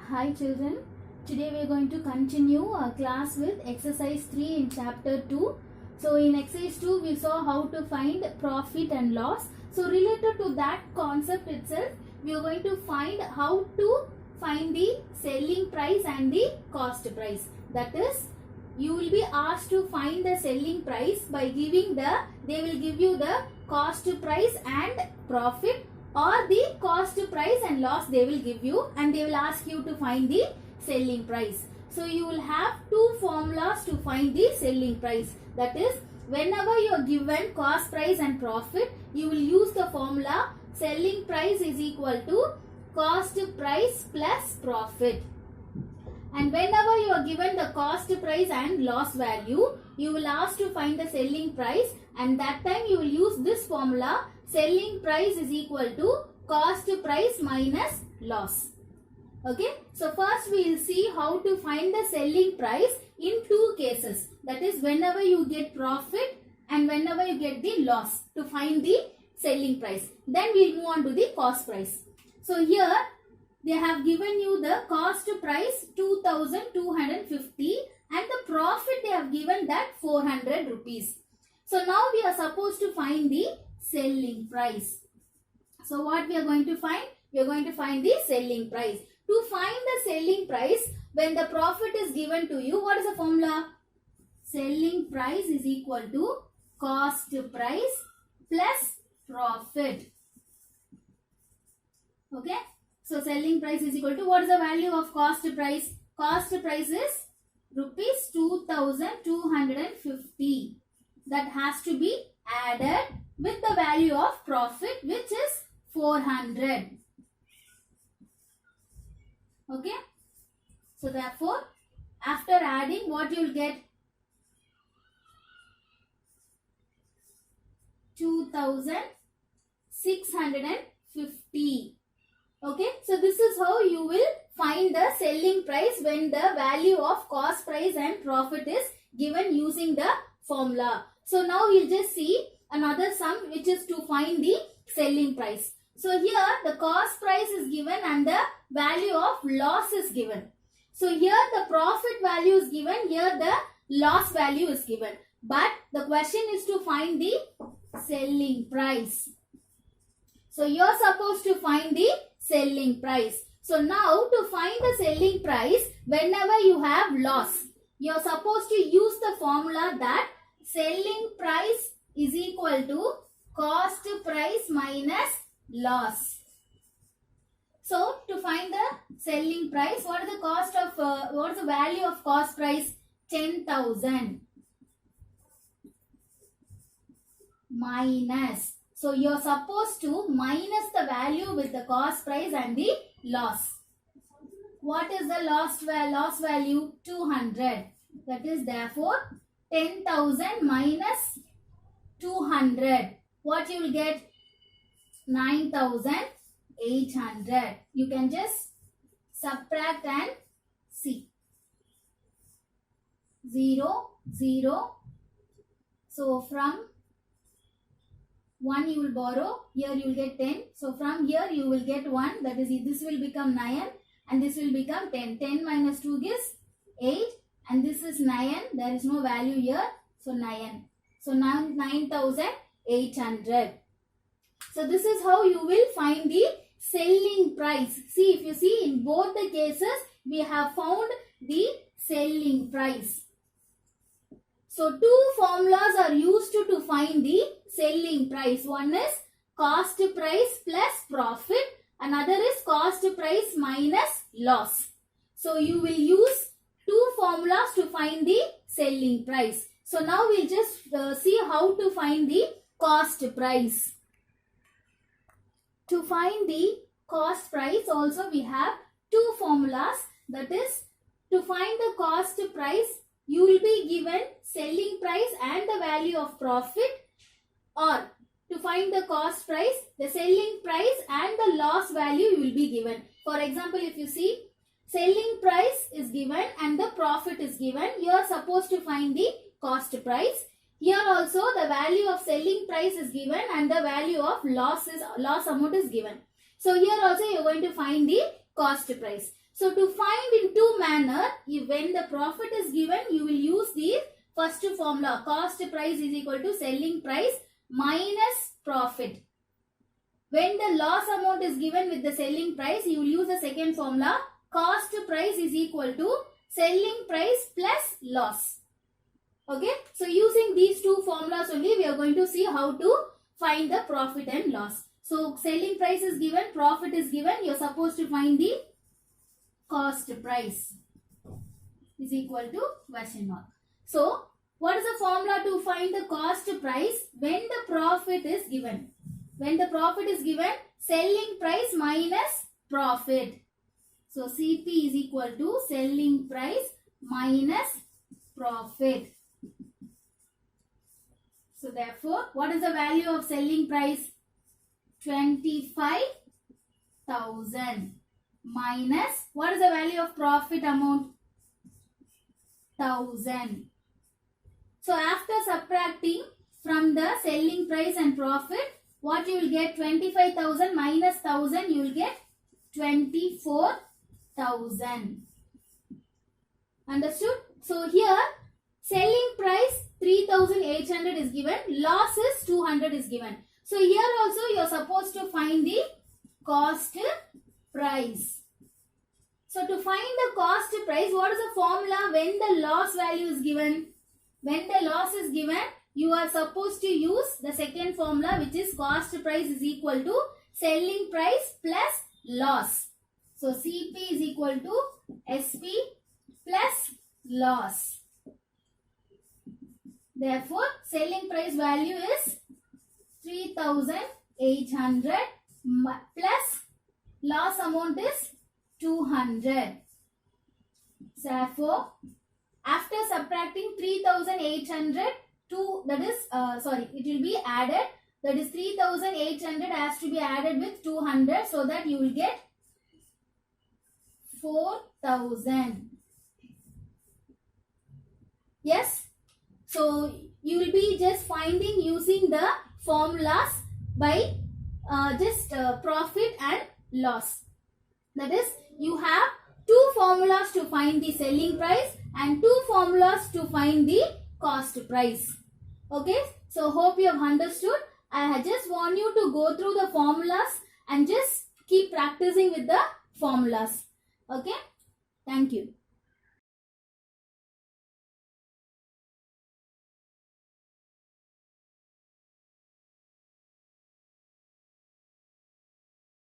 Hi children, today we are going to continue our class with exercise 3 in chapter 2. So in exercise 2 we saw how to find profit and loss. So related to that concept itself, we are going to find how to find the selling price and the cost price. That is, you will be asked to find the selling price by giving they will give you the cost price and profit, or the cost price and loss they will give you, and they will ask you to find the selling price. So you will have two formulas to find the selling price. That is, whenever you are given cost price and profit, you will use the formula selling price is equal to cost price plus profit. And whenever you are given the cost price and loss value, you will ask to find the selling price, and that time you will use this formula selling price is equal to cost price minus loss. Okay, so first we will see how to find the selling price in two cases. That is, whenever you get profit and whenever you get the loss, to find the selling price. Then we will move on to the cost price. So here they have given you the cost price 2250 and the profit they have given that 400 rupees. So now we are supposed to find the selling price. So what we are going to find? We are going to find the selling price. To find the selling price, when the profit is given to you, what is the formula? Selling price is equal to cost price plus profit. Okay. So selling price is equal to, what is the value of cost price? Cost price is rupees 2250. That has to be added with the value of profit, which is 400. Okay. So therefore, after adding, what you will get? 2650. Okay. So this is how you will find the selling price when the value of cost price and profit is given using the formula. So now we'll just see another sum, which is to find the selling price. So here the cost price is given and the value of loss is given. So here the profit value is given, here the loss value is given. But the question is to find the selling price. So you are supposed to find the selling price. So now to find the selling price, whenever you have loss, you are supposed to use the formula that selling price is equal to cost price minus loss. So to find the selling price, what is the cost of what is the value of cost price? 10,000 minus. So you are supposed to minus the value with the cost price and the loss. What is the loss value? 200. That is, therefore 10,000 minus 200. What you will get? 9,800. You can just subtract and see. 0, 0. So from 1 you will borrow. Here you will get 10. So from here you will get 1. That is, this will become 9 and this will become 10. 10 minus 2 gives 8. And this is 9. There is no value here. So 9. So now 9,800. So this is how you will find the selling price. See, if you see, in both the cases, we have found the selling price. So two formulas are used to find the selling price. One is cost price plus profit. Another is cost price minus loss. So you will use two formulas to find the selling price. So now we'll just see how to find the cost price. To find the cost price also we have two formulas. That is, to find the cost price, you will be given selling price and the value of profit, or to find the cost price, the selling price and the loss value you will be given. For example, if you see, selling price is given and the profit is given, you are supposed to find the cost price. Here also the value of selling price is given and the value of loss amount is given. So here also you are going to find the cost price. So to find in two manner, when the profit is given, you will use the first formula. Cost price is equal to selling price minus profit. When the loss amount is given with the selling price, you will use the second formula. Cost price is equal to selling price plus loss. Okay. So using these two formulas only, we are going to see how to find the profit and loss. So selling price is given, profit is given. You are supposed to find the cost price is equal to question mark. So what is the formula to find the cost price when the profit is given? When the profit is given, selling price minus profit. So CP is equal to selling price minus profit. So therefore, what is the value of selling price? 25,000 minus, what is the value of profit amount? 1,000. So after subtracting from the selling price and profit, what you will get? 25,000 minus 1,000, you will get 24,000. Understood? So here selling price 3,800 is given, loss is 200 is given. So here also you are supposed to find the cost price. So to find the cost price, what is the formula when the loss value is given? When the loss is given, you are supposed to use the second formula, which is cost price is equal to selling price plus loss. So CP is equal to SP plus loss. Therefore, selling price value is 3,800 plus loss amount is 200. Therefore, after subtracting 3,800 to, that is, it will be added. That is 3,800 has to be added with 200, so that you will get 4,000. Yes. So you will be just finding using the formulas by profit and loss. That is, you have two formulas to find the selling price and two formulas to find the cost price. Okay. So hope you have understood. I just want you to go through the formulas and just keep practicing with the formulas. Okay. Thank you.